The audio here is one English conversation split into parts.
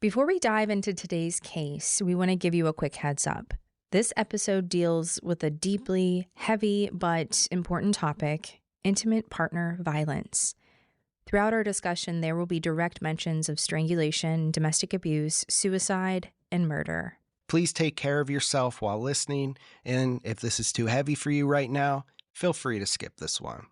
Before we dive into today's case, we want to give you a quick heads up. This episode deals with a deeply heavy but important topic: intimate partner violence. Throughout our discussion, there will be direct mentions of strangulation, domestic abuse, suicide, and murder. Please take care of yourself while listening, and if this is too heavy for you right now, feel free to skip this one.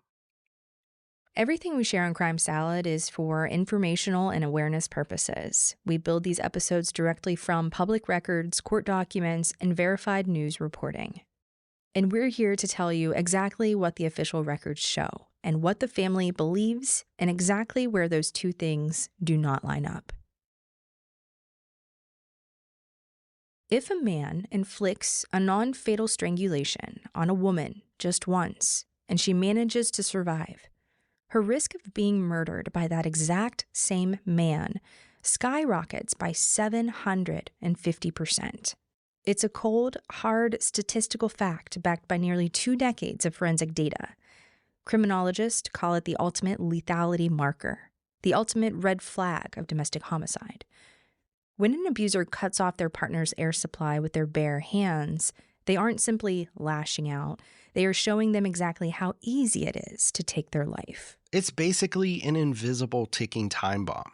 Everything we share on Crime Salad is for informational and awareness purposes. We build these episodes directly from public records, court documents, and verified news reporting. And we're here to tell you exactly what the official records show and what the family believes, and exactly where those two things do not line up. If a man inflicts a non-fatal strangulation on a woman just once, and she manages to survive, her risk of being murdered by that exact same man skyrockets by 750%. It's a cold, hard statistical fact backed by nearly 2 decades of forensic data. Criminologists call it the ultimate lethality marker, the ultimate red flag of domestic homicide. When an abuser cuts off their partner's air supply with their bare hands, they aren't simply lashing out. They are showing them exactly how easy it is to take their life. It's basically an invisible ticking time bomb.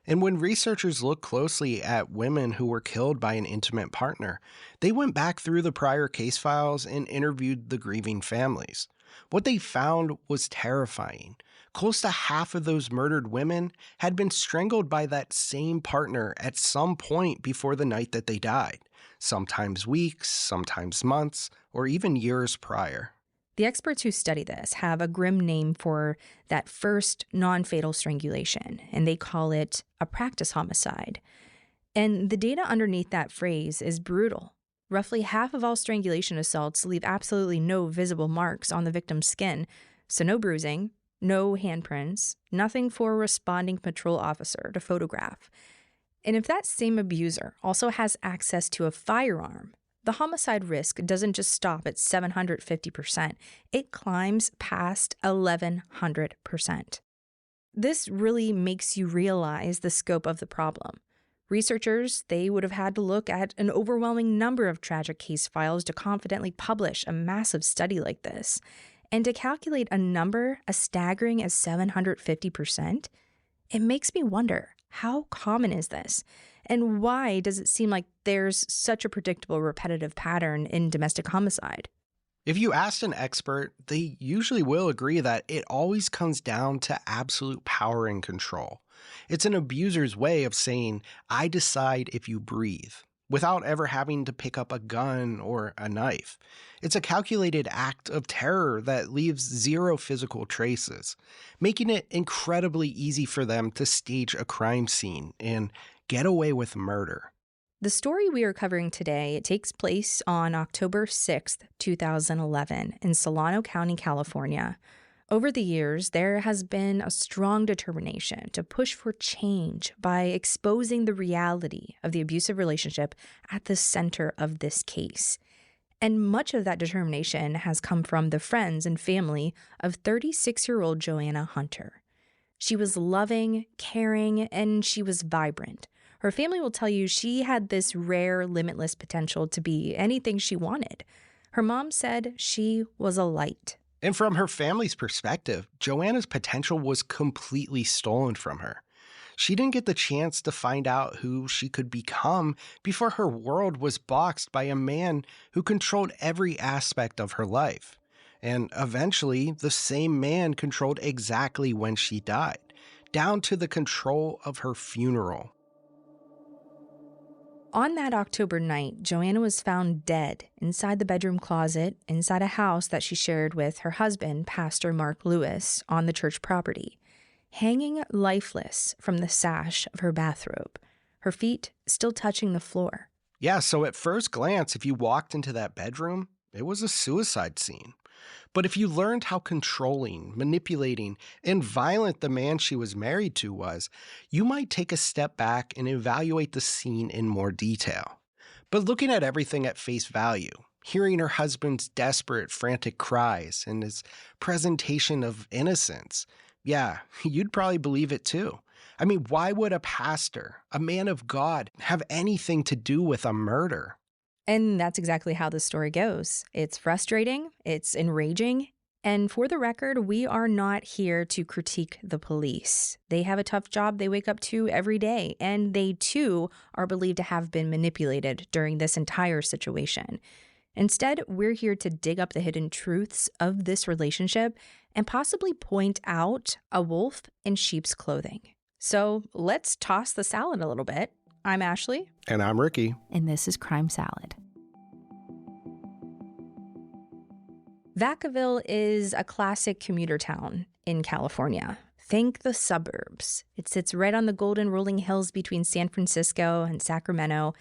And when researchers looked closely at women who were killed by an intimate partner, they went back through the prior case files and interviewed the grieving families. What they found was terrifying. Close to half of those murdered women had been strangled by that same partner at some point before the night that they died, sometimes weeks, sometimes months, or even years prior. The experts who study this have a grim name for that first non-fatal strangulation, and they call it a practice homicide. And the data underneath that phrase is brutal. Roughly half of all strangulation assaults leave absolutely no visible marks on the victim's skin, so no bruising, no handprints, nothing for a responding patrol officer to photograph. And if that same abuser also has access to a firearm, the homicide risk doesn't just stop at 750%, it climbs past 1,100%. This really makes you realize the scope of the problem. Researchers, they would have had to look at an overwhelming number of tragic case files to confidently publish a massive study like this. And to calculate a number as staggering as 750%, it makes me wonder, how common is this? And why does it seem like there's such a predictable, repetitive pattern in domestic homicide? If you asked an expert, they usually will agree that it always comes down to absolute power and control. It's an abuser's way of saying, I decide if you breathe, without ever having to pick up a gun or a knife. It's a calculated act of terror that leaves zero physical traces, making it incredibly easy for them to stage a crime scene and get away with murder. The story we are covering today takes place on October 6th, 2011, in Solano County, California. Over the years, there has been a strong determination to push for change by exposing the reality of the abusive relationship at the center of this case. And much of that determination has come from the friends and family of 36-year-old Joanna Hunter. She was loving, caring, and she was vibrant. Her family will tell you she had this rare, limitless potential to be anything she wanted. Her mom said she was a light. And from her family's perspective, Joanna's potential was completely stolen from her. She didn't get the chance to find out who she could become before her world was boxed by a man who controlled every aspect of her life. And eventually, the same man controlled exactly when she died, down to the control of her funeral. On that October night, Joanna was found dead inside the bedroom closet inside a house that she shared with her husband, Pastor Mark Lewis, on the church property, hanging lifeless from the sash of her bathrobe, her feet still touching the floor. Yeah, so at first glance, if you walked into that bedroom, it was a suicide scene. But if you learned how controlling, manipulating, and violent the man she was married to was, you might take a step back and evaluate the scene in more detail. But looking at everything at face value, hearing her husband's desperate, frantic cries and his presentation of innocence, yeah, you'd probably believe it too. I mean, why would a pastor, a man of God, have anything to do with a murder? And that's exactly how the story goes. It's frustrating, it's enraging, and for the record, we are not here to critique the police. They have a tough job they wake up to every day, and they too are believed to have been manipulated during this entire situation. Instead, we're here to dig up the hidden truths of this relationship and possibly point out a wolf in sheep's clothing. So let's toss the salad a little bit. I'm Ashley. And I'm Ricky. And this is Crime Salad. Vacaville is a classic commuter town in California. Think the suburbs. It sits right on the golden rolling hills between San Francisco and Sacramento.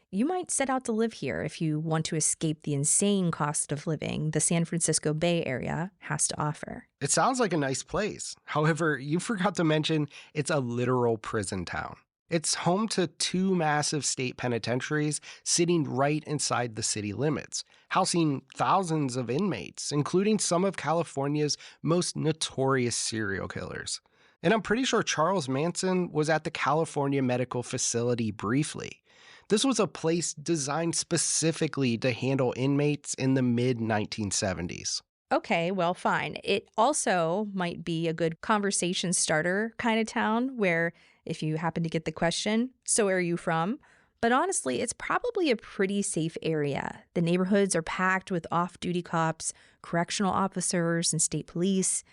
You might set out to live here if you want to escape the insane cost of living the San Francisco Bay Area has to offer. It sounds like a nice place. However, you forgot to mention it's a literal prison town. It's home to 2 massive state penitentiaries sitting right inside the city limits, housing thousands of inmates, including some of California's most notorious serial killers. And I'm pretty sure Charles Manson was at the California Medical Facility briefly. This was a place designed specifically to handle inmates in the mid-1970s. Okay, well, fine. It also might be a good conversation starter kind of town where if you happen to get the question, so where are you from? But honestly, it's probably a pretty safe area. The neighborhoods are packed with off-duty cops, correctional officers, and state police.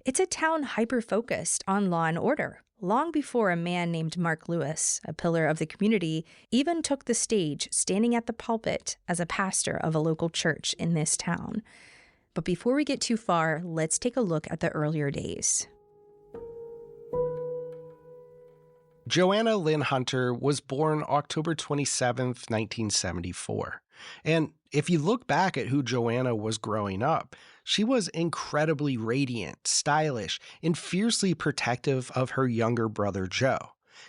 It's a town hyper-focused on law and order, long before a man named Mark Lewis, a pillar of the community, even took the stage standing at the pulpit as a pastor of a local church in this town. But before we get too far, let's take a look at the earlier days. Joanna Lynn Hunter was born October 27, 1974. And if you look back at who Joanna was growing up, she was incredibly radiant, stylish, and fiercely protective of her younger brother Joe.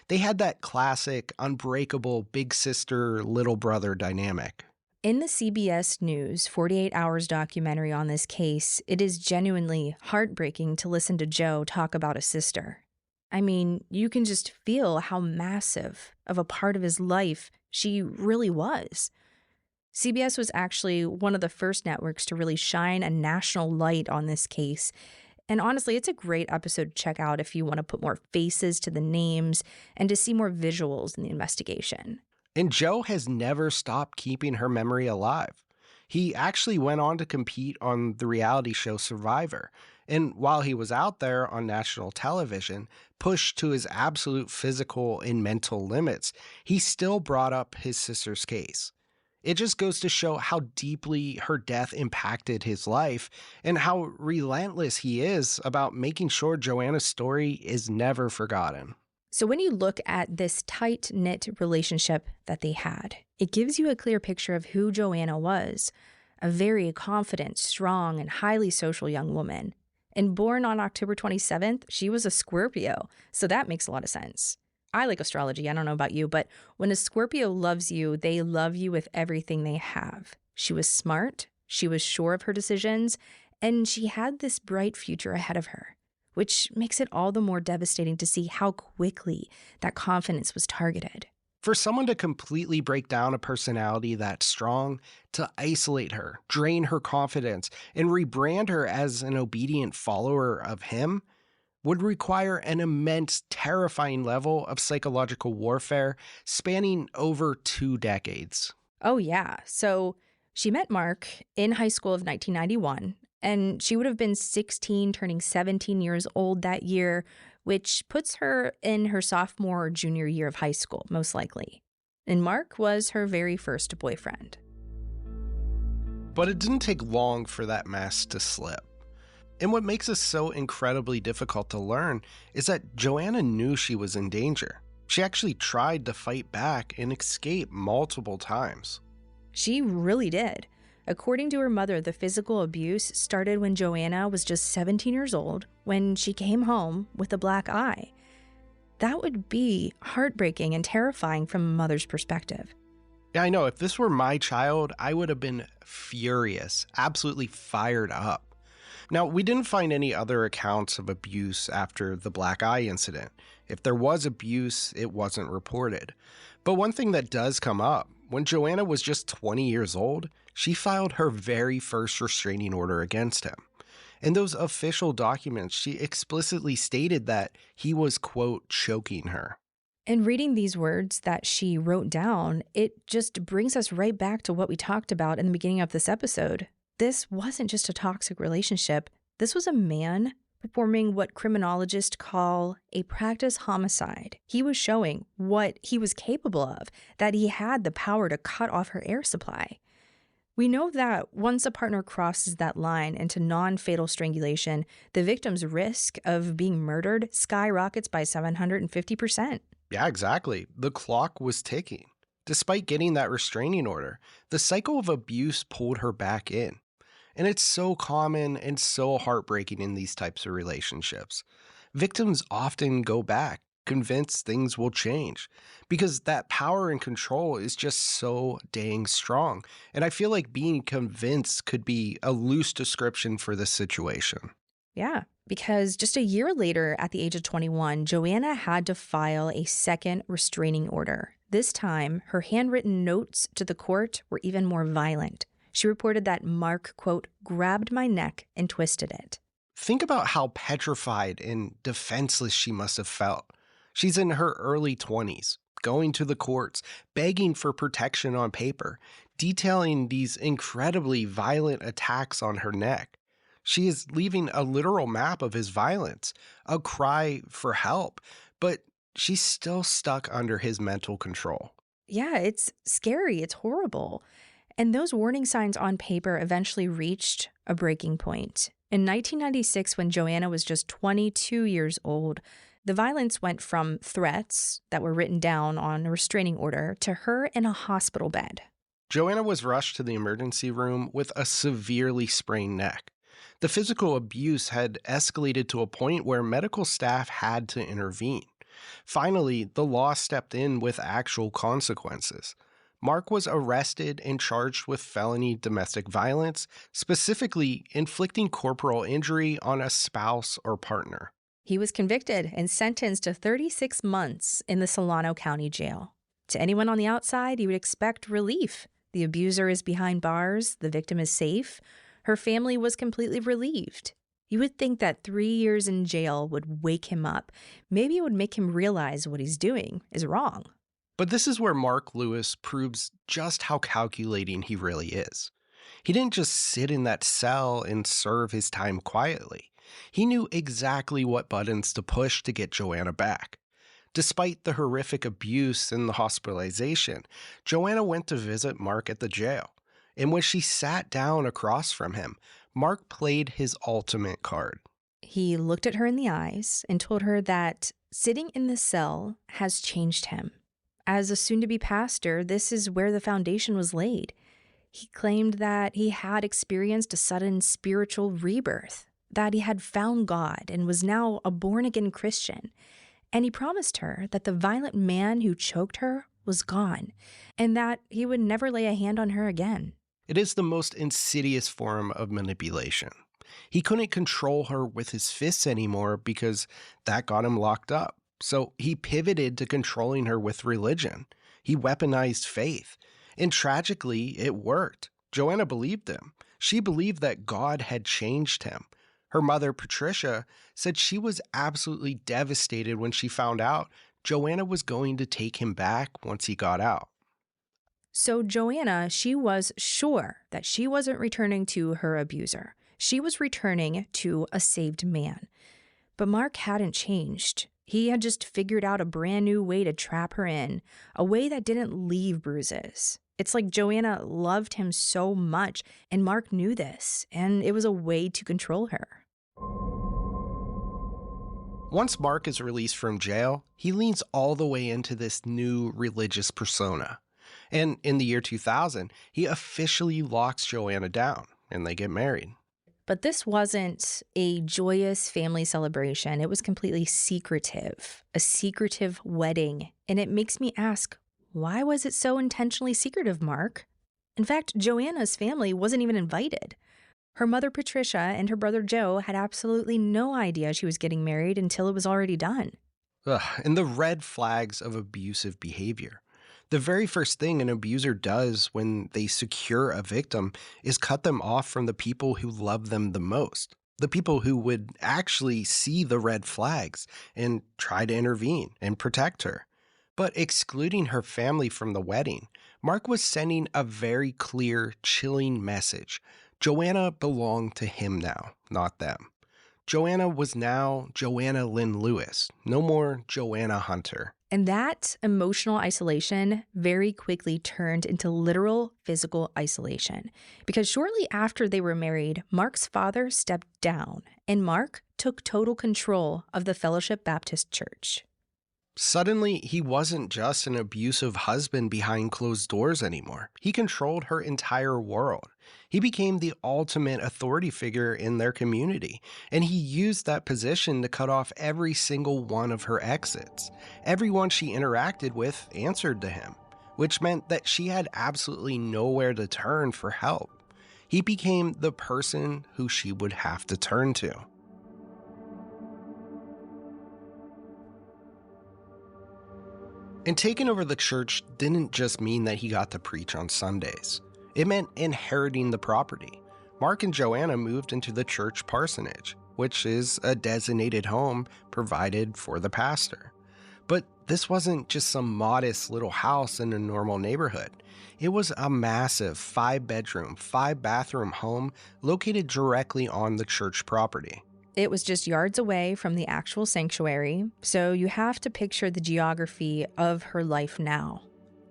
They had that classic, unbreakable big sister, little brother dynamic. In the CBS News 48 Hours documentary on this case, it is genuinely heartbreaking to listen to Joe talk about a sister. I mean, you can just feel how massive of a part of his life she really was. CBS was actually one of the first networks to really shine a national light on this case. And honestly, it's a great episode to check out if you want to put more faces to the names and to see more visuals in the investigation. And Joe has never stopped keeping her memory alive. He actually went on to compete on the reality show Survivor. And while he was out there on national television, pushed to his absolute physical and mental limits, he still brought up his sister's case. It just goes to show how deeply her death impacted his life and how relentless he is about making sure Joanna's story is never forgotten. So when you look at this tight-knit relationship that they had, it gives you a clear picture of who Joanna was, a very confident, strong, and highly social young woman. And born on October 27th, she was a Scorpio, so that makes a lot of sense. I like astrology, I don't know about you, but when a Scorpio loves you, they love you with everything they have. She was smart, she was sure of her decisions, and she had this bright future ahead of her, which makes it all the more devastating to see how quickly that confidence was targeted. For someone to completely break down a personality that strong, to isolate her, drain her confidence, and rebrand her as an obedient follower of him would require an immense, terrifying level of psychological warfare spanning over 2 decades. Oh, yeah. So she met Mark in high school of 1991, and she would have been 16, turning 17 years old that year, which puts her in her sophomore or junior year of high school, most likely. And Mark was her very first boyfriend. But it didn't take long for that mask to slip. And what makes this so incredibly difficult to learn is that Joanna knew she was in danger. She actually tried to fight back and escape multiple times. She really did. According to her mother, the physical abuse started when Joanna was just 17 years old, when she came home with a black eye. That would be heartbreaking and terrifying from a mother's perspective. Yeah, I know. If this were my child, I would have been furious, absolutely fired up. Now, we didn't find any other accounts of abuse after the black eye incident. If there was abuse, it wasn't reported. But one thing that does come up, when Joanna was just 20 years old, she filed her very first restraining order against him. In those official documents, she explicitly stated that he was, quote, choking her. And reading these words that she wrote down, it just brings us right back to what we talked about in the beginning of this episode. This wasn't just a toxic relationship. This was a man performing what criminologists call a practice homicide. He was showing what he was capable of, that he had the power to cut off her air supply. We know that once a partner crosses that line into non-fatal strangulation, the victim's risk of being murdered skyrockets by 750%. Yeah, exactly. The clock was ticking. Despite getting that restraining order, the cycle of abuse pulled her back in. And it's so common and so heartbreaking in these types of relationships. Victims often go back, convinced things will change, because that power and control is just so dang strong. And I feel like being convinced could be a loose description for this situation. Yeah, because just a year later, at the age of 21, Joanna had to file a second restraining order. This time, her handwritten notes to the court were even more violent. She reported that Mark, quote, grabbed my neck and twisted it. Think about how petrified and defenseless she must have felt. She's in her early 20s, going to the courts, begging for protection on paper, detailing these incredibly violent attacks on her neck. She is leaving a literal map of his violence, a cry for help, but she's still stuck under his mental control. Yeah, it's scary. It's horrible. And those warning signs on paper eventually reached a breaking point. In 1996, when Joanna was just 22 years old, the violence went from threats that were written down on a restraining order to her in a hospital bed. Joanna was rushed to the emergency room with a severely sprained neck. The physical abuse had escalated to a point where medical staff had to intervene. Finally, the law stepped in with actual consequences. Mark was arrested and charged with felony domestic violence, specifically inflicting corporal injury on a spouse or partner. He was convicted and sentenced to 36 months in the Solano County Jail. To anyone on the outside, you would expect relief. The abuser is behind bars, the victim is safe. Her family was completely relieved. You would think that 3 years in jail would wake him up. Maybe it would make him realize what he's doing is wrong. But this is where Mark Lewis proves just how calculating he really is. He didn't just sit in that cell and serve his time quietly. He knew exactly what buttons to push to get Joanna back. Despite the horrific abuse and the hospitalization, Joanna went to visit Mark at the jail. And when she sat down across from him, Mark played his ultimate card. He looked at her in the eyes and told her that sitting in the cell has changed him. As a soon-to-be pastor, this is where the foundation was laid. He claimed that he had experienced a sudden spiritual rebirth, that he had found God and was now a born-again Christian. And he promised her that the violent man who choked her was gone, and that he would never lay a hand on her again. It is the most insidious form of manipulation. He couldn't control her with his fists anymore because that got him locked up. So he pivoted to controlling her with religion. He weaponized faith. And tragically, it worked. Joanna believed him. She believed that God had changed him. Her mother, Patricia, said she was absolutely devastated when she found out Joanna was going to take him back once he got out. So Joanna, she was sure that she wasn't returning to her abuser. She was returning to a saved man. But Mark hadn't changed. He had just figured out a brand new way to trap her in, a way that didn't leave bruises. It's like Joanna loved him so much, and Mark knew this, and it was a way to control her. Once Mark is released from jail, he leans all the way into this new religious persona. And in the year 2000, he officially locks Joanna down, and they get married. But this wasn't a joyous family celebration. It was completely secretive, a secretive wedding. And it makes me ask, why was it so intentionally secretive, Mark? In fact, Joanna's family wasn't even invited. Her mother, Patricia, and her brother, Joe, had absolutely no idea she was getting married until it was already done. Ugh, and the red flags of abusive behavior. The very first thing an abuser does when they secure a victim is cut them off from the people who love them the most, the people who would actually see the red flags and try to intervene and protect her. But excluding her family from the wedding, Mark was sending a very clear, chilling message. Joanna belonged to him now, not them. Joanna was now Joanna Lynn Lewis, no more Joanna Hunter. And that emotional isolation very quickly turned into literal physical isolation. Because shortly after they were married, Mark's father stepped down, and Mark took total control of the Fellowship Baptist Church. Suddenly, he wasn't just an abusive husband behind closed doors anymore. He controlled her entire world. He became the ultimate authority figure in their community, and he used that position to cut off every single one of her exits. Everyone she interacted with answered to him, which meant that she had absolutely nowhere to turn for help. He became the person who she would have to turn to. And taking over the church didn't just mean that he got to preach on Sundays. It meant inheriting the property. Mark and Joanna moved into the church parsonage, which is a designated home provided for the pastor. But this wasn't just some modest little house in a normal neighborhood. It was a massive 5-bedroom, 5-bathroom home located directly on the church property. It was just yards away from the actual sanctuary, so you have to picture the geography of her life now.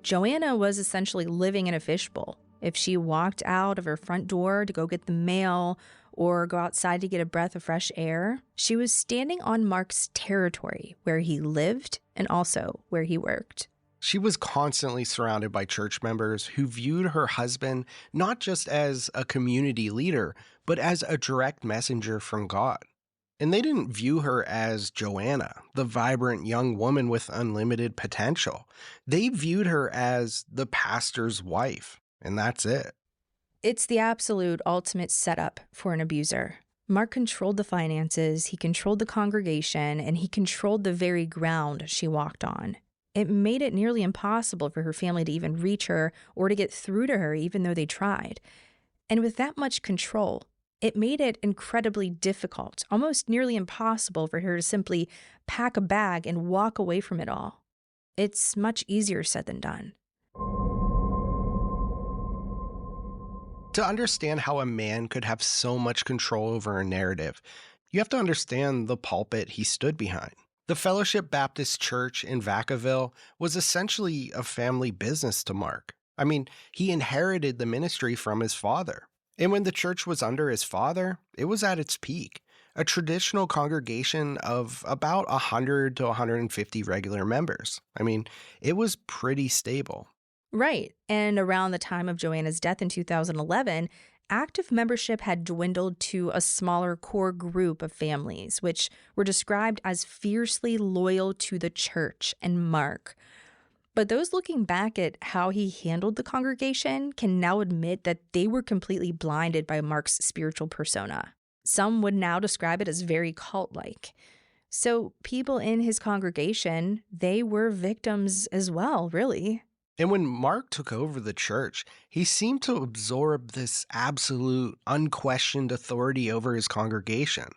Joanna was essentially living in a fishbowl. If she walked out of her front door to go get the mail or go outside to get a breath of fresh air, she was standing on Mark's territory where he lived and also where he worked. She was constantly surrounded by church members who viewed her husband not just as a community leader, but as a direct messenger from God. And they didn't view her as Joanna, the vibrant young woman with unlimited potential. They viewed her as the pastor's wife, and that's it. It's the absolute ultimate setup for an abuser. Mark controlled the finances, he controlled the congregation, and he controlled the very ground she walked on. It made it nearly impossible for her family to even reach her or to get through to her, even though they tried. And with that much control, it made it incredibly difficult, almost nearly impossible for her to simply pack a bag and walk away from it all. It's much easier said than done. To understand how a man could have so much control over a narrative, you have to understand the pulpit he stood behind. The Fellowship Baptist Church in Vacaville was essentially a family business to Mark. I mean, he inherited the ministry from his father. And when the church was under his father, it was at its peak. A traditional congregation of about 100 to 150 regular members. I mean, it was pretty stable. Right. And around the time of Joanna's death in 2011, active membership had dwindled to a smaller core group of families, which were described as fiercely loyal to the church and Mark. But those looking back at how he handled the congregation can now admit that they were completely blinded by Mark's spiritual persona. Some would now describe it as very cult-like. So people in his congregation, they were victims as well, really. And when Mark took over the church, he seemed to absorb this absolute, unquestioned authority over his congregation.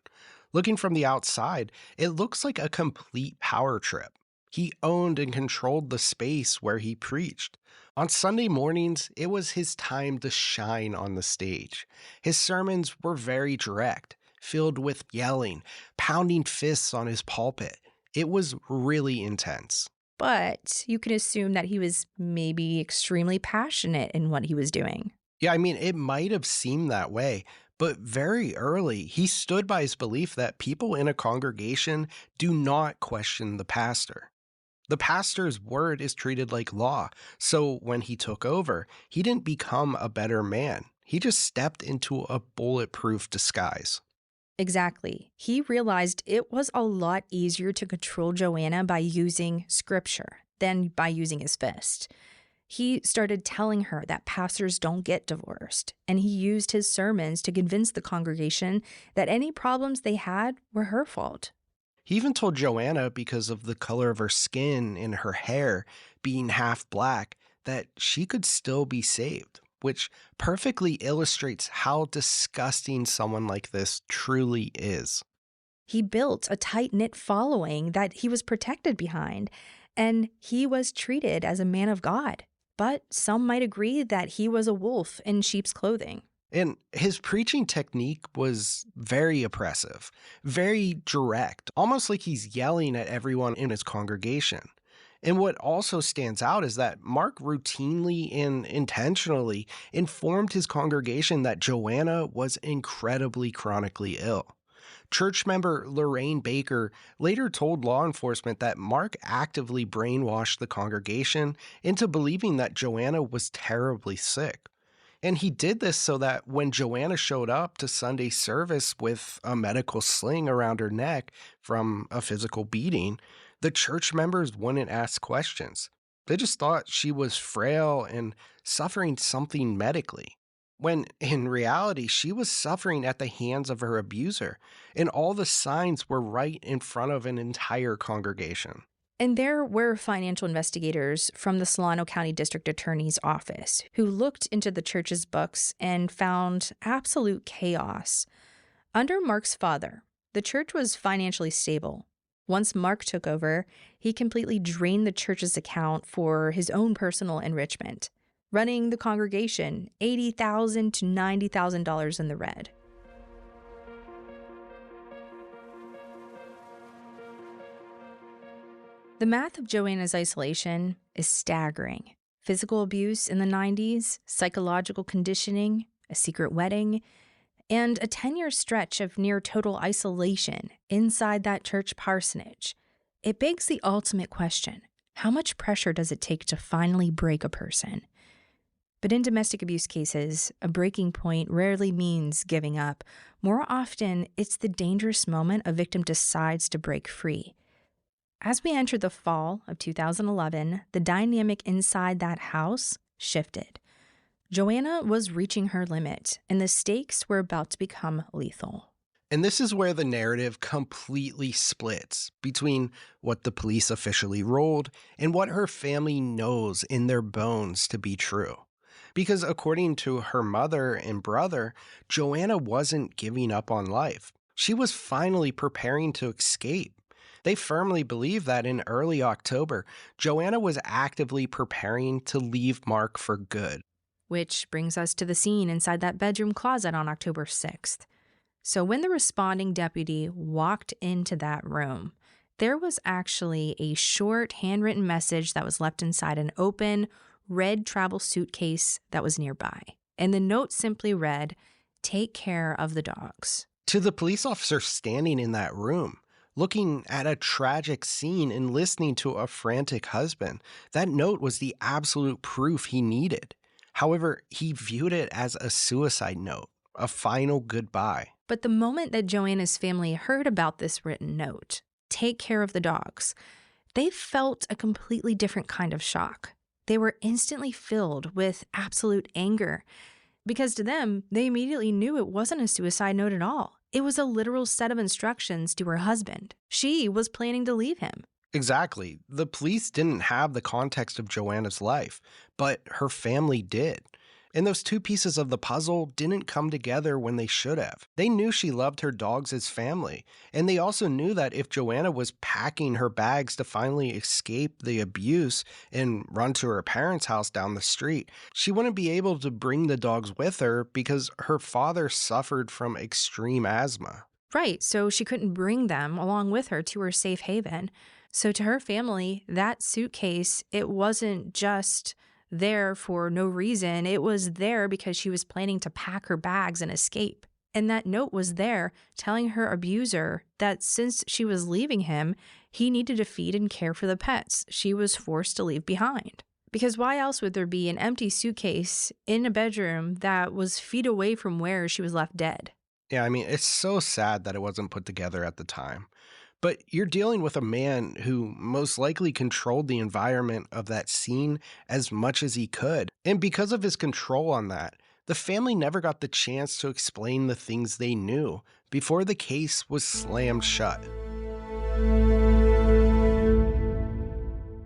Looking from the outside, it looks like a complete power trip. He owned and controlled the space where he preached. On Sunday mornings, it was his time to shine on the stage. His sermons were very direct, filled with yelling, pounding fists on his pulpit. It was really intense. But you can assume that he was maybe extremely passionate in what he was doing. Yeah, I mean, it might have seemed that way, but very early, he stood by his belief that people in a congregation do not question the pastor. The pastor's word is treated like law, so when he took over, he didn't become a better man. He just stepped into a bulletproof disguise. Exactly. He realized it was a lot easier to control Joanna by using scripture than by using his fist. He started telling her that pastors don't get divorced, and he used his sermons to convince the congregation that any problems they had were her fault. He even told Joanna, because of the color of her skin and her hair being half black, that she could still be saved, which perfectly illustrates how disgusting someone like this truly is. He built a tight knit following that he was protected behind, and he was treated as a man of God. But some might agree that he was a wolf in sheep's clothing. And his preaching technique was very oppressive, very direct, almost like he's yelling at everyone in his congregation. And what also stands out is that Mark routinely and intentionally informed his congregation that Joanna was incredibly chronically ill. Church member Lorraine Baker later told law enforcement that Mark actively brainwashed the congregation into believing that Joanna was terribly sick. And he did this so that when Joanna showed up to Sunday service with a medical sling around her neck from a physical beating, the church members wouldn't ask questions. They just thought she was frail and suffering something medically. When in reality, she was suffering at the hands of her abuser, and all the signs were right in front of an entire congregation. And there were financial investigators from the Solano County District Attorney's Office who looked into the church's books and found absolute chaos. Under Mark's father, the church was financially stable. Once Mark took over, he completely drained the church's account for his own personal enrichment, running the congregation $80,000 to $90,000 in the red. The math of Joanna's isolation is staggering. Physical abuse in the 90s, psychological conditioning, a secret wedding, and a 10-year stretch of near total isolation inside that church parsonage. It begs the ultimate question: how much pressure does it take to finally break a person? But in domestic abuse cases, a breaking point rarely means giving up. More often, it's the dangerous moment a victim decides to break free. As we entered the fall of 2011, the dynamic inside that house shifted. Joanna was reaching her limit, and the stakes were about to become lethal. And this is where the narrative completely splits between what the police officially ruled and what her family knows in their bones to be true. Because according to her mother and brother, Joanna wasn't giving up on life. She was finally preparing to escape. They firmly believe that in early October, Joanna was actively preparing to leave Mark for good. Which brings us to the scene inside that bedroom closet on October 6th. So when the responding deputy walked into that room, there was actually a short handwritten message that was left inside an open, red travel suitcase that was nearby. And the note simply read, "Take care of the dogs." To the police officer standing in that room, looking at a tragic scene and listening to a frantic husband, that note was the absolute proof he needed. However, he viewed it as a suicide note, a final goodbye. But the moment that Joanna's family heard about this written note, "Take care of the dogs," they felt a completely different kind of shock. They were instantly filled with absolute anger, because to them, they immediately knew it wasn't a suicide note at all. It was a literal set of instructions to her husband. She was planning to leave him. Exactly. The police didn't have the context of Joanna's life, but her family did. And those two pieces of the puzzle didn't come together when they should have. They knew she loved her dogs as family, and they also knew that if Joanna was packing her bags to finally escape the abuse and run to her parents' house down the street, she wouldn't be able to bring the dogs with her because her father suffered from extreme asthma. Right, so she couldn't bring them along with her to her safe haven. So to her family, that suitcase, it wasn't just there for no reason. It was there because she was planning to pack her bags and escape. And that note was there telling her abuser that since she was leaving him, he needed to feed and care for the pets she was forced to leave behind. Because why else would there be an empty suitcase in a bedroom that was feet away from where she was left dead? Yeah, I mean, it's so sad that it wasn't put together at the time. But you're dealing with a man who most likely controlled the environment of that scene as much as he could. And because of his control on that, the family never got the chance to explain the things they knew before the case was slammed shut.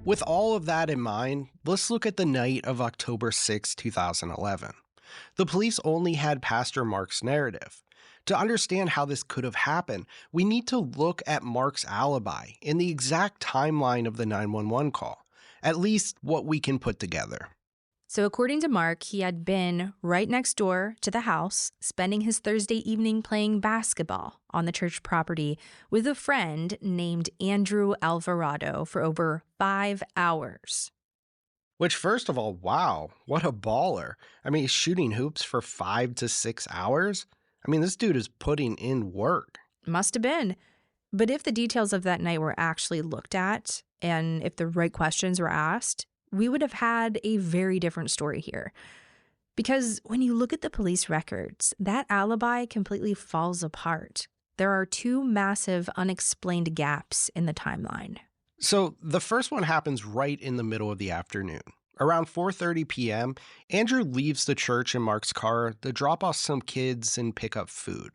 With all of that in mind, let's look at the night of October 6, 2011. The police only had Pastor Mark's narrative. To understand how this could have happened, we need to look at Mark's alibi and the exact timeline of the 911 call, at least what we can put together. So according to Mark, he had been right next door to the house, spending his Thursday evening playing basketball on the church property with a friend named Andrew Alvarado for over 5 hours. Which, first of all, wow, what a baller. I mean, he's shooting hoops for 5 to 6 hours. I mean, this dude is putting in work. Must have been. But if the details of that night were actually looked at, and if the right questions were asked, we would have had a very different story here. Because when you look at the police records, that alibi completely falls apart. There are two massive unexplained gaps in the timeline. So the first one happens right in the middle of the afternoon. Around 4:30 p.m., Andrew leaves the church in Mark's car to drop off some kids and pick up food.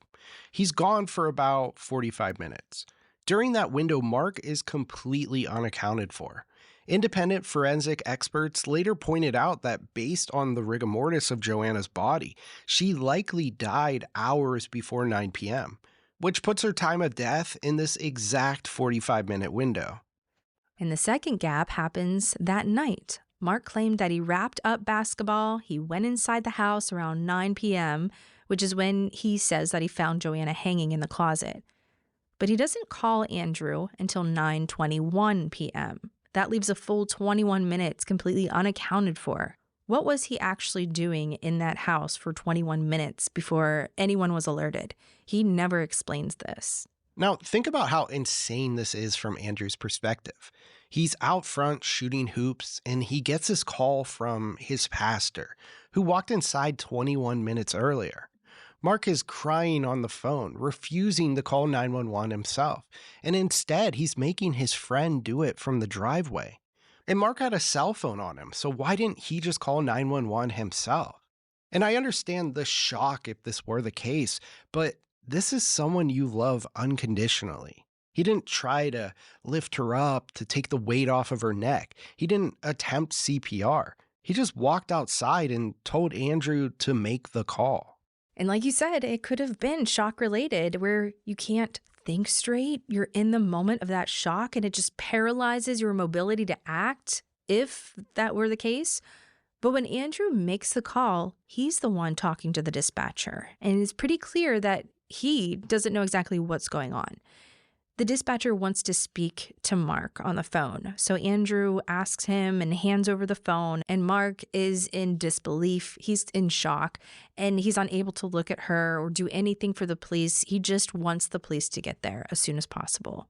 He's gone for about 45 minutes. During that window, Mark is completely unaccounted for. Independent forensic experts later pointed out that based on the rigor mortis of Joanna's body, she likely died hours before 9 p.m., which puts her time of death in this exact 45-minute window. And the second gap happens that night. Mark claimed that he wrapped up basketball, he went inside the house around 9 p.m., which is when he says that he found Joanna hanging in the closet. But he doesn't call Andrew until 9:21 p.m. That leaves a full 21 minutes completely unaccounted for. What was he actually doing in that house for 21 minutes before anyone was alerted? He never explains this. Now, think about how insane this is from Andrew's perspective. He's out front shooting hoops, and he gets his call from his pastor, who walked inside 21 minutes earlier. Mark is crying on the phone, refusing to call 911 himself, and instead he's making his friend do it from the driveway. And Mark had a cell phone on him, so why didn't he just call 911 himself? And I understand the shock if this were the case, but this is someone you love unconditionally. He didn't try to lift her up to take the weight off of her neck. He didn't attempt CPR. He just walked outside and told Andrew to make the call. And like you said, it could have been shock related where you can't think straight. You're in the moment of that shock and it just paralyzes your mobility to act, if that were the case. But when Andrew makes the call, he's the one talking to the dispatcher. And it's pretty clear that he doesn't know exactly what's going on. The dispatcher wants to speak to Mark on the phone. So Andrew asks him and hands over the phone, and Mark is in disbelief. He's in shock, and he's unable to look at her or do anything for the police. He just wants the police to get there as soon as possible.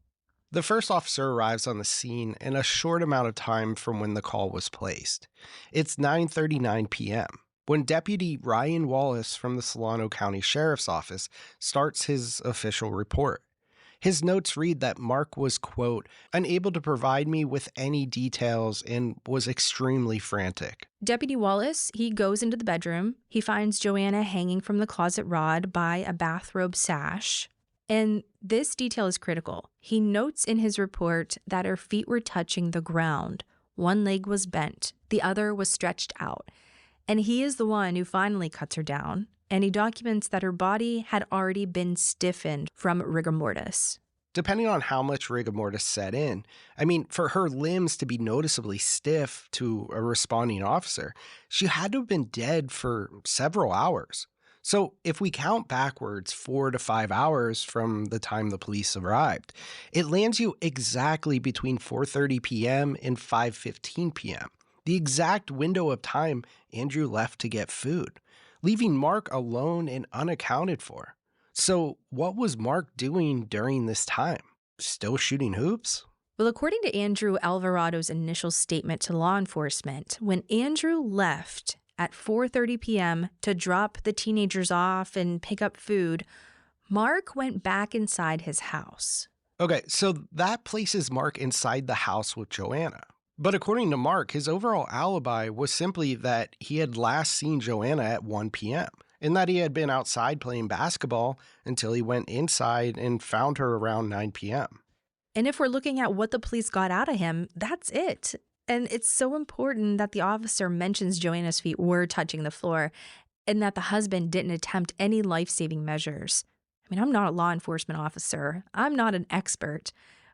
The first officer arrives on the scene in a short amount of time from when the call was placed. It's 9:39 p.m. when Deputy Ryan Wallace from the Solano County Sheriff's Office starts his official report. His notes read that Mark was, quote, unable to provide me with any details and was extremely frantic. Deputy Wallace, he goes into the bedroom. He finds Joanna hanging from the closet rod by a bathrobe sash. And this detail is critical. He notes in his report that her feet were touching the ground. One leg was bent. The other was stretched out. And he is the one who finally cuts her down. And he documents that her body had already been stiffened from rigor mortis. Depending on how much rigor mortis set in, I mean, for her limbs to be noticeably stiff to a responding officer, she had to have been dead for several hours. So if we count backwards 4 to 5 hours from the time the police arrived, it lands you exactly between 4:30 p.m. and 5:15 p.m., the exact window of time Andrew left to get food, leaving Mark alone and unaccounted for. So what was Mark doing during this time? Still shooting hoops? Well, according to Andrew Alvarado's initial statement to law enforcement, when Andrew left at 4:30 p.m. to drop the teenagers off and pick up food, Mark went back inside his house. Okay, so that places Mark inside the house with Joanna. But according to Mark, his overall alibi was simply that he had last seen Joanna at 1 p.m. and that he had been outside playing basketball until he went inside and found her around 9 p.m. And if we're looking at what the police got out of him, that's it. And it's so important that the officer mentions Joanna's feet were touching the floor and that the husband didn't attempt any life saving measures. I mean, I'm not a law enforcement officer, I'm not an expert,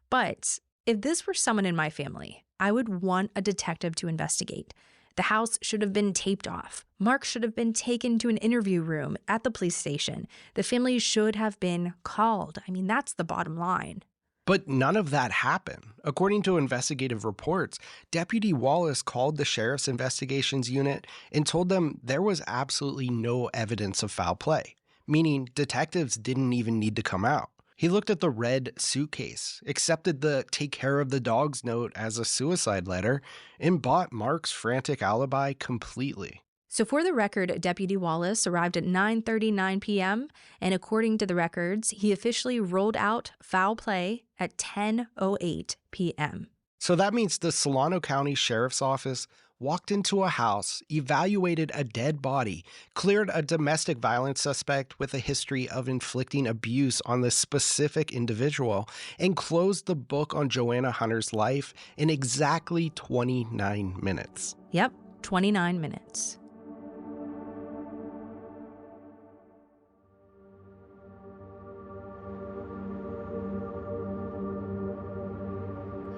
but if this were someone in my family, I would want a detective to investigate. The house should have been taped off. Mark should have been taken to an interview room at the police station. The family should have been called. I mean, that's the bottom line. But none of that happened. According to investigative reports, Deputy Wallace called the sheriff's investigations unit and told them there was absolutely no evidence of foul play, meaning detectives didn't even need to come out. He looked at the red suitcase, accepted the take care of the dogs note as a suicide letter, and bought Mark's frantic alibi completely. So for the record, Deputy Wallace arrived at 9:39 p.m., and according to the records, he officially rolled out foul play at 10:08 p.m. So that means the Solano County Sheriff's Office walked into a house, evaluated a dead body, cleared a domestic violence suspect with a history of inflicting abuse on this specific individual, and closed the book on Joanna Hunter's life in exactly 29 minutes. Yep, 29 minutes.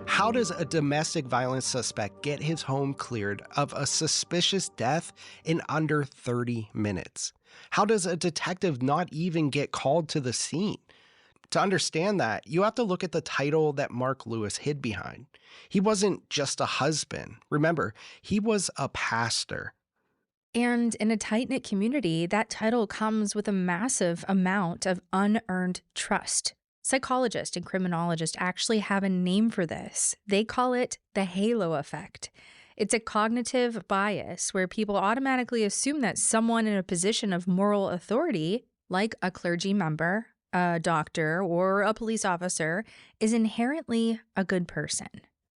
How does a domestic violence suspect get his home cleared of a suspicious death in under 30 minutes? How does a detective not even get called to the scene? To understand that, you have to look at the title that Mark Lewis hid behind. He wasn't just a husband. Remember, he was a pastor. And in a tight-knit community, that title comes with a massive amount of unearned trust. Psychologists and criminologists actually have a name for this. They call it the halo effect. It's a cognitive bias where people automatically assume that someone in a position of moral authority, like a clergy member, a doctor, or a police officer, is inherently a good person.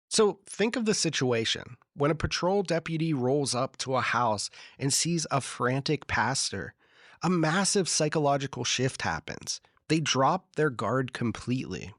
So think of the situation. When a patrol deputy rolls up to a house and sees a frantic pastor, a massive psychological shift happens. They drop their guard completely.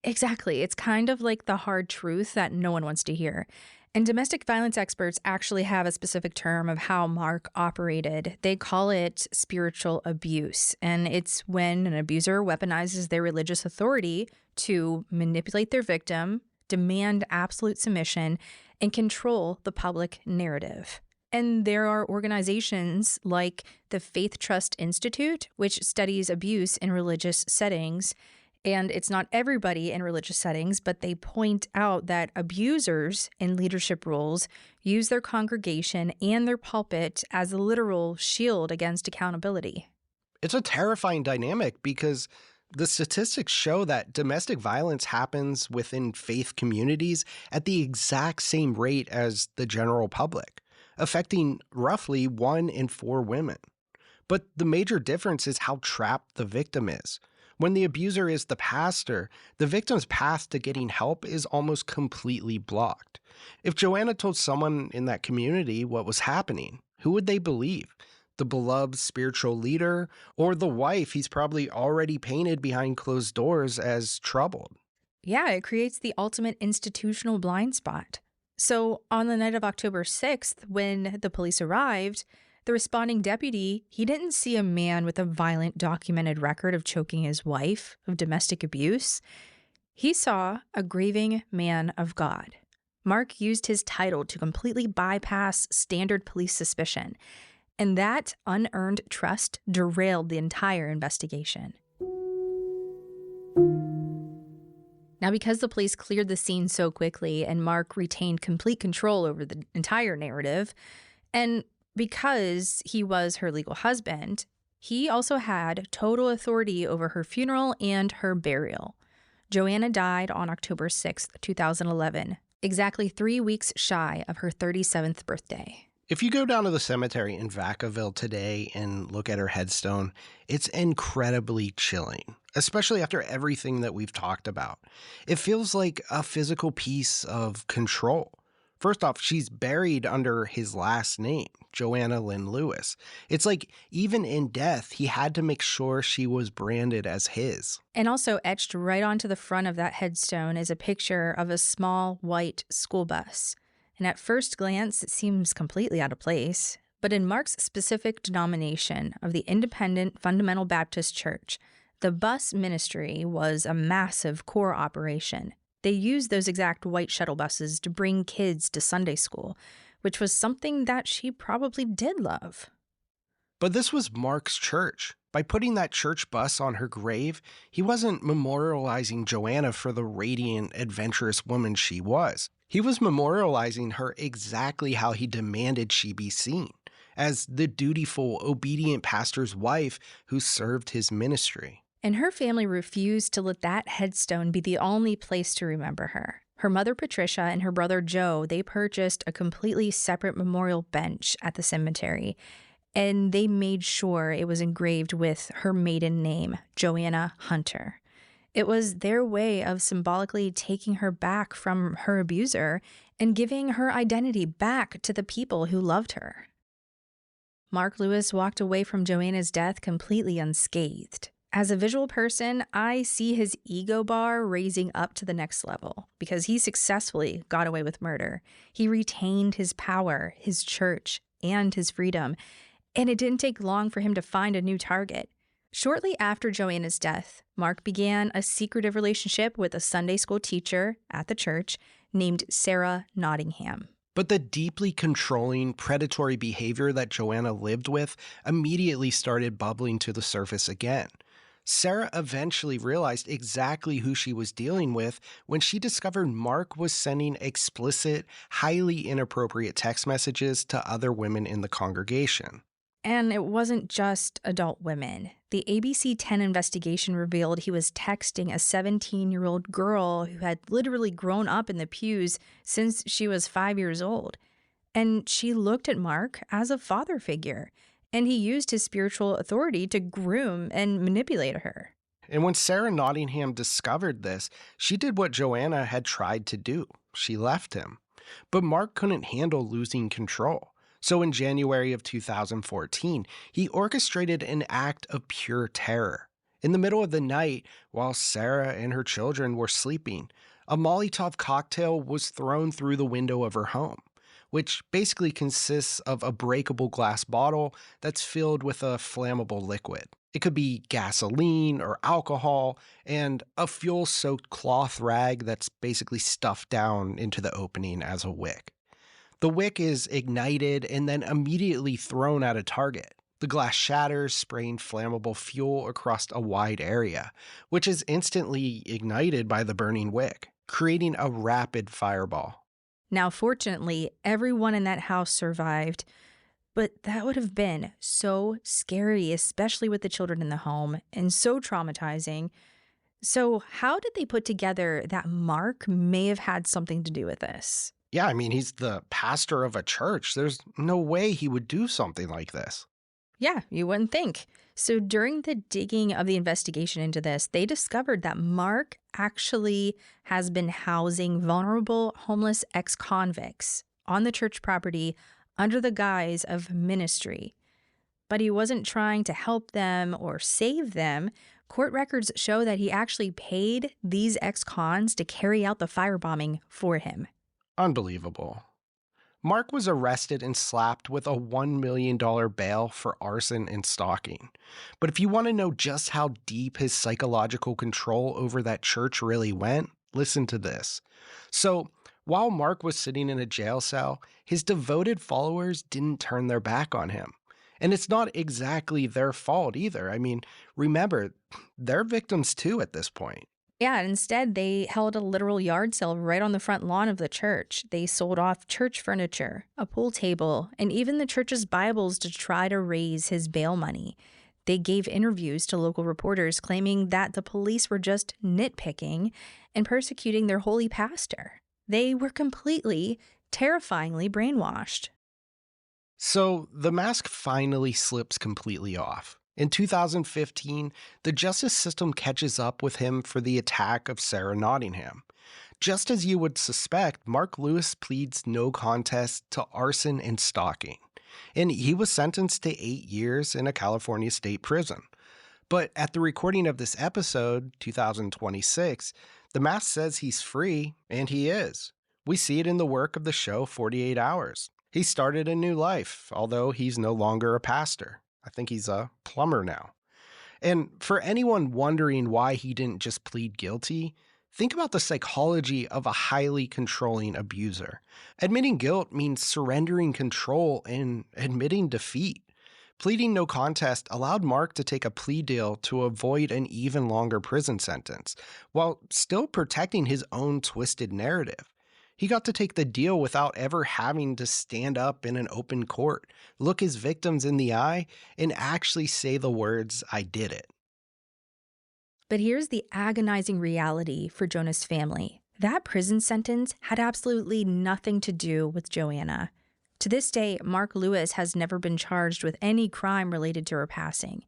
Exactly. It's kind of like the hard truth that no one wants to hear. And domestic violence experts actually have a specific term of how Mark operated. They call it spiritual abuse. And it's when an abuser weaponizes their religious authority to manipulate their victim, demand absolute submission, and control the public narrative. And there are organizations like the Faith Trust Institute, which studies abuse in religious settings. And it's not everybody in religious settings, but they point out that abusers in leadership roles use their congregation and their pulpit as a literal shield against accountability. It's a terrifying dynamic because the statistics show that domestic violence happens within faith communities at the exact same rate as the general public, affecting roughly 1 in 4 women. But the major difference is how trapped the victim is. When the abuser is the pastor, the victim's path to getting help is almost completely blocked. If Joanna told someone in that community what was happening, who would they believe? The beloved spiritual leader or the wife he's probably already painted behind closed doors as troubled? Yeah, it creates the ultimate institutional blind spot. So on the night of October 6th, when the police arrived, the responding deputy, he didn't see a man with a violent documented record of choking his wife, of domestic abuse. He saw a grieving man of God. Mark used his title to completely bypass standard police suspicion, and that unearned trust derailed the entire investigation. Now, because the police cleared the scene so quickly and Mark retained complete control over the entire narrative, and because he was her legal husband, he also had total authority over her funeral and her burial. Joanna died on October 6th, 2011, exactly 3 weeks shy of her 37th birthday. If you go down to the cemetery in Vacaville today and look at her headstone, it's incredibly chilling, especially after everything that we've talked about. It feels like a physical piece of control. First off, she's buried under his last name, Joanna Lynn Lewis. It's like even in death, he had to make sure she was branded as his. And also etched right onto the front of that headstone is a picture of a small white school bus. And at first glance, it seems completely out of place. But in Mark's specific denomination of the Independent Fundamental Baptist Church, the bus ministry was a massive core operation. They used those exact white shuttle buses to bring kids to Sunday school, which was something that she probably did love. But this was Mark's church. By putting that church bus on her grave, he wasn't memorializing Joanna for the radiant, adventurous woman she was. He was memorializing her exactly how he demanded she be seen, as the dutiful, obedient pastor's wife who served his ministry. And her family refused to let that headstone be the only place to remember her. Her mother, Patricia, and her brother, Joe, they purchased a completely separate memorial bench at the cemetery, and they made sure it was engraved with her maiden name, Joanna Hunter. It was their way of symbolically taking her back from her abuser and giving her identity back to the people who loved her. Mark Lewis walked away from Joanna's death completely unscathed. As a visual person, I see his ego bar raising up to the next level because he successfully got away with murder. He retained his power, his church, and his freedom, and it didn't take long for him to find a new target. Shortly after Joanna's death, Mark began a secretive relationship with a Sunday school teacher at the church named Sarah Nottingham. But the deeply controlling, predatory behavior that Joanna lived with immediately started bubbling to the surface again. Sarah eventually realized exactly who she was dealing with when she discovered Mark was sending explicit, highly inappropriate text messages to other women in the congregation. And it wasn't just adult women. The ABC 10 investigation revealed he was texting a 17-year-old girl who had literally grown up in the pews since she was 5 years old. And she looked at Mark as a father figure, and he used his spiritual authority to groom and manipulate her. And when Sarah Nottingham discovered this, she did what Joanna had tried to do. She left him. But Mark couldn't handle losing control. So in January of 2014, he orchestrated an act of pure terror. In the middle of the night, while Sarah and her children were sleeping, a Molotov cocktail was thrown through the window of her home, which basically consists of a breakable glass bottle that's filled with a flammable liquid. It could be gasoline or alcohol, and a fuel-soaked cloth rag that's basically stuffed down into the opening as a wick. The wick is ignited and then immediately thrown at a target. The glass shatters, spraying flammable fuel across a wide area, which is instantly ignited by the burning wick, creating a rapid fireball. Now, fortunately, everyone in that house survived, but that would have been so scary, especially with the children in the home, and so traumatizing. So, how did they put together that Mark may have had something to do with this? Yeah, I mean, he's the pastor of a church. There's no way he would do something like this. Yeah, you wouldn't think. So during the digging of the investigation into this, they discovered that Mark actually has been housing vulnerable homeless ex-convicts on the church property under the guise of ministry. But he wasn't trying to help them or save them. Court records show that he actually paid these ex-cons to carry out the firebombing for him. Unbelievable. Mark was arrested and slapped with a $1 million bail for arson and stalking. But if you want to know just how deep his psychological control over that church really went, listen to this. So, while Mark was sitting in a jail cell, his devoted followers didn't turn their back on him. And it's not exactly their fault either. I mean, remember, they're victims too at this point. Yeah, instead, they held a literal yard sale right on the front lawn of the church. They sold off church furniture, a pool table, and even the church's Bibles to try to raise his bail money. They gave interviews to local reporters claiming that the police were just nitpicking and persecuting their holy pastor. They were completely, terrifyingly brainwashed. So the mask finally slips completely off. In 2015, the justice system catches up with him for the attack of Sarah Nottingham. Just as you would suspect, Mark Lewis pleads no contest to arson and stalking, and he was sentenced to 8 years in a California state prison. But at the recording of this episode, 2026, the mask says he's free, and he is. We see it in the work of the show 48 Hours. He started a new life, although he's no longer a pastor. I think he's a plumber now. And for anyone wondering why he didn't just plead guilty, think about the psychology of a highly controlling abuser. Admitting guilt means surrendering control and admitting defeat. Pleading no contest allowed Mark to take a plea deal to avoid an even longer prison sentence, while still protecting his own twisted narrative. He got to take the deal without ever having to stand up in an open court, look his victims in the eye, and actually say the words, "I did it." But here's the agonizing reality for Jonah's family. That prison sentence had absolutely nothing to do with Joanna. To this day, Mark Lewis has never been charged with any crime related to her passing.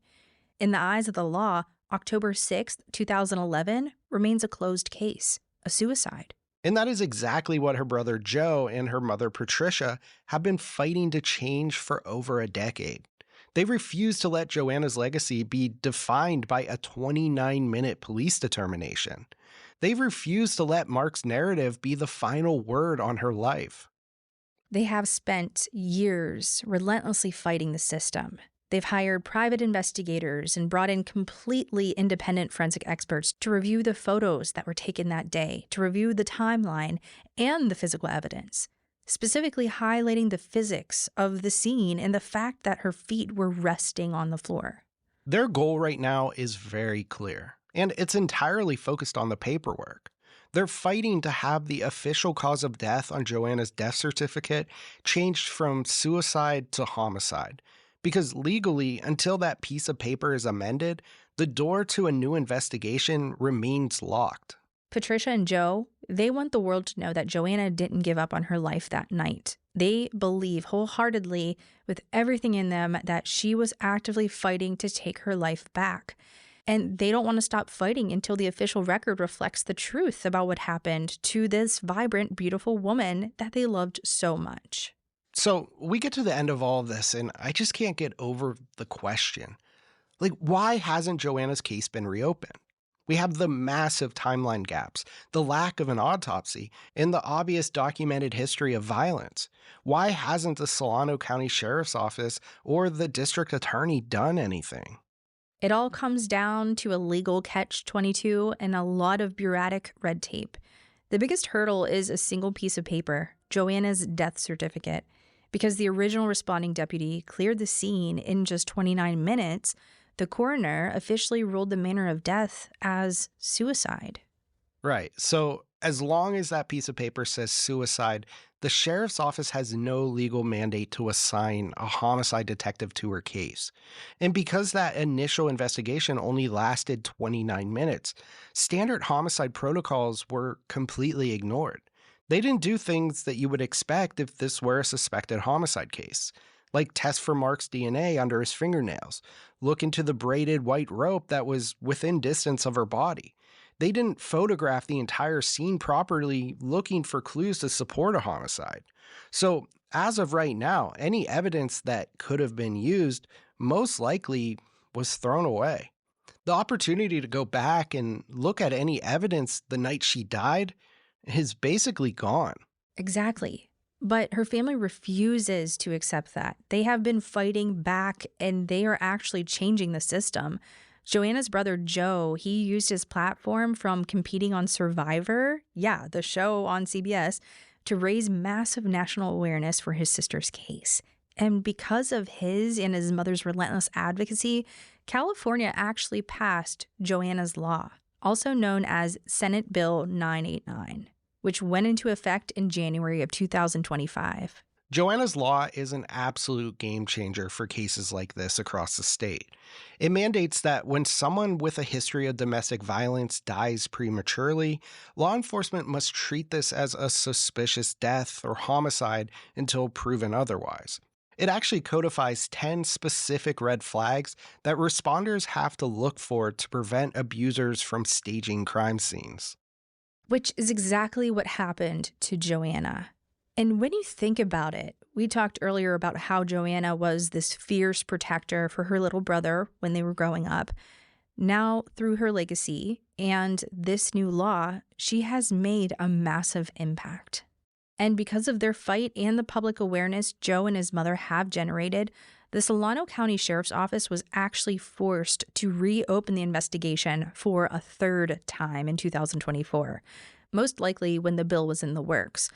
In the eyes of the law, October 6th, 2011 remains a closed case, a suicide. And that is exactly what her brother Joe and her mother Patricia have been fighting to change for over a decade. They refuse to let Joanna's legacy be defined by a 29-minute police determination. They refuse to let Mark's narrative be the final word on her life. They have spent years relentlessly fighting the system. They've hired private investigators and brought in completely independent forensic experts to review the photos that were taken that day, to review the timeline and the physical evidence, specifically highlighting the physics of the scene and the fact that her feet were resting on the floor. Their goal right now is very clear, and it's entirely focused on the paperwork. They're fighting to have the official cause of death on Joanna's death certificate changed from suicide to homicide. Because legally, until that piece of paper is amended, the door to a new investigation remains locked. Patricia and Joe, they want the world to know that Joanna didn't give up on her life that night. They believe wholeheartedly, with everything in them, that she was actively fighting to take her life back. And they don't want to stop fighting until the official record reflects the truth about what happened to this vibrant, beautiful woman that they loved so much. So we get to the end of all of this, and I just can't get over the question. Why hasn't Joanna's case been reopened? We have the massive timeline gaps, the lack of an autopsy, and the obvious documented history of violence. Why hasn't the Solano County Sheriff's Office or the district attorney done anything? It all comes down to a legal catch-22 and a lot of bureaucratic red tape. The biggest hurdle is a single piece of paper, Joanna's death certificate. Because the original responding deputy cleared the scene in just 29 minutes, the coroner officially ruled the manner of death as suicide. Right. So as long as that piece of paper says suicide, the sheriff's office has no legal mandate to assign a homicide detective to her case. And because that initial investigation only lasted 29 minutes, standard homicide protocols were completely ignored. They didn't do things that you would expect if this were a suspected homicide case, like test for Mark's DNA under his fingernails, look into the braided white rope that was within distance of her body. They didn't photograph the entire scene properly, looking for clues to support a homicide. So, as of right now, any evidence that could have been used most likely was thrown away. The opportunity to go back and look at any evidence the night she died is basically gone. Exactly. But her family refuses to accept that. They have been fighting back, and they are actually changing the system. Joanna's brother Joe, he used his platform from competing on Survivor, the show on CBS, to raise massive national awareness for his sister's case. And because of his and his mother's relentless advocacy, California actually passed Joanna's Law, also known as Senate Bill 989, which went into effect in January of 2025. Joanna's Law is an absolute game changer for cases like this across the state. It mandates that when someone with a history of domestic violence dies prematurely, law enforcement must treat this as a suspicious death or homicide until proven otherwise. It actually codifies 10 specific red flags that responders have to look for to prevent abusers from staging crime scenes. Which is exactly what happened to Joanna. And when you think about it, we talked earlier about how Joanna was this fierce protector for her little brother when they were growing up. Now, through her legacy and this new law, she has made a massive impact. And because of their fight and the public awareness Joe and his mother have generated, the Solano County Sheriff's Office was actually forced to reopen the investigation for a third time in 2024, most likely when the bill was in the works.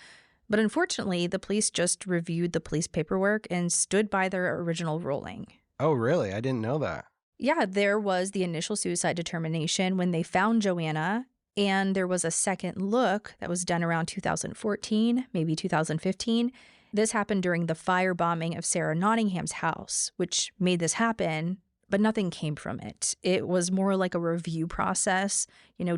But unfortunately, the police just reviewed the police paperwork and stood by their original ruling. Oh, really? I didn't know that. Yeah, there was the initial suicide determination when they found Joanna, and there was a second look that was done around 2014, maybe 2015. This happened during the firebombing of Sarah Nottingham's house, which made this happen, but nothing came from it. It was more like a review process,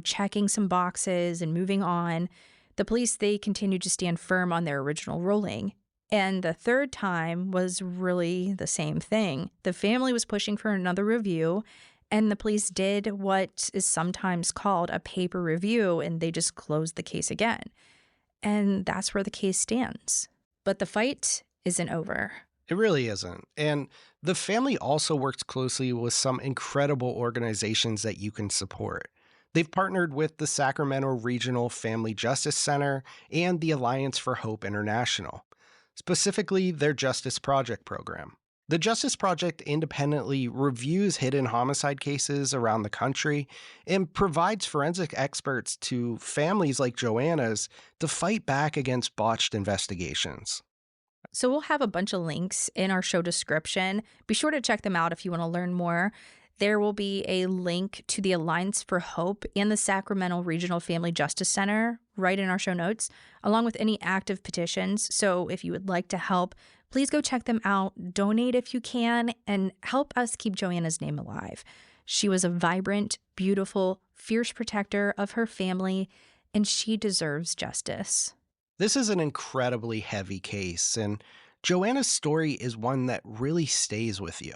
checking some boxes and moving on. The police, they continued to stand firm on their original ruling. And the third time was really the same thing. The family was pushing for another review, and the police did what is sometimes called a paper review, and they just closed the case again. And that's where the case stands. But the fight isn't over. It really isn't. And the family also works closely with some incredible organizations that you can support. They've partnered with the Sacramento Regional Family Justice Center and the Alliance for Hope International, specifically their Justice Project program. The Justice Project independently reviews hidden homicide cases around the country and provides forensic experts to families like Joanna's to fight back against botched investigations. So we'll have a bunch of links in our show description. Be sure to check them out if you want to learn more. There will be a link to the Alliance for Hope and the Sacramento Regional Family Justice Center right in our show notes, along with any active petitions. So if you would like to help, please go check them out, donate if you can, and help us keep Joanna's name alive. She was a vibrant, beautiful, fierce protector of her family, and she deserves justice. This is an incredibly heavy case, and Joanna's story is one that really stays with you.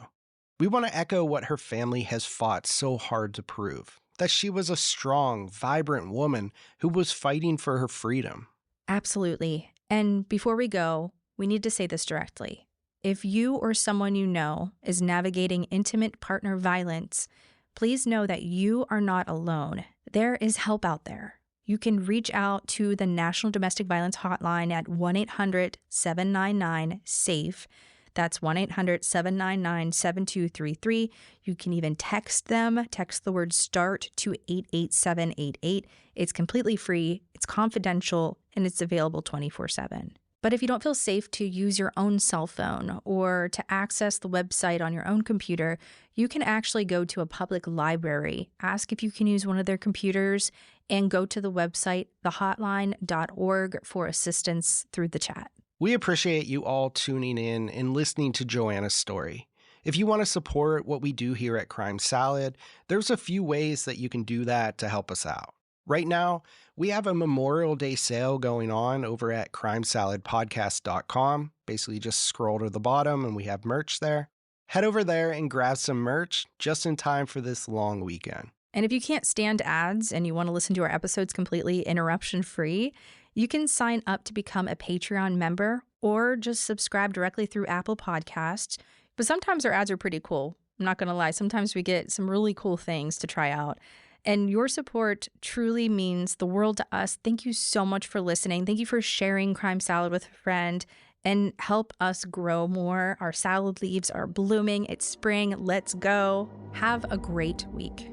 We want to echo what her family has fought so hard to prove, that she was a strong, vibrant woman who was fighting for her freedom. Absolutely. And before we go, we need to say this directly. If you or someone you know is navigating intimate partner violence, please know that you are not alone. There is help out there. You can reach out to the National Domestic Violence Hotline at 1-800-799-SAFE. That's 1-800-799-7233. You can even text them. Text the word START to 88788. It's completely free, it's confidential, and it's available 24/7. But if you don't feel safe to use your own cell phone or to access the website on your own computer, you can actually go to a public library, ask if you can use one of their computers, and go to the website, thehotline.org, for assistance through the chat. We appreciate you all tuning in and listening to Joanna's story. If you want to support what we do here at Crime Salad, there's a few ways that you can do that to help us out. Right now, we have a Memorial Day sale going on over at crimesaladpodcast.com. Basically, just scroll to the bottom and we have merch there. Head over there and grab some merch just in time for this long weekend. And if you can't stand ads and you want to listen to our episodes completely interruption-free, you can sign up to become a Patreon member or just subscribe directly through Apple Podcasts. But sometimes our ads are pretty cool. I'm not going to lie. Sometimes we get some really cool things to try out. And your support truly means the world to us. Thank you so much for listening. Thank you for sharing Crime Salad with a friend and help us grow more. Our salad leaves are blooming. It's spring. Let's go. Have a great week.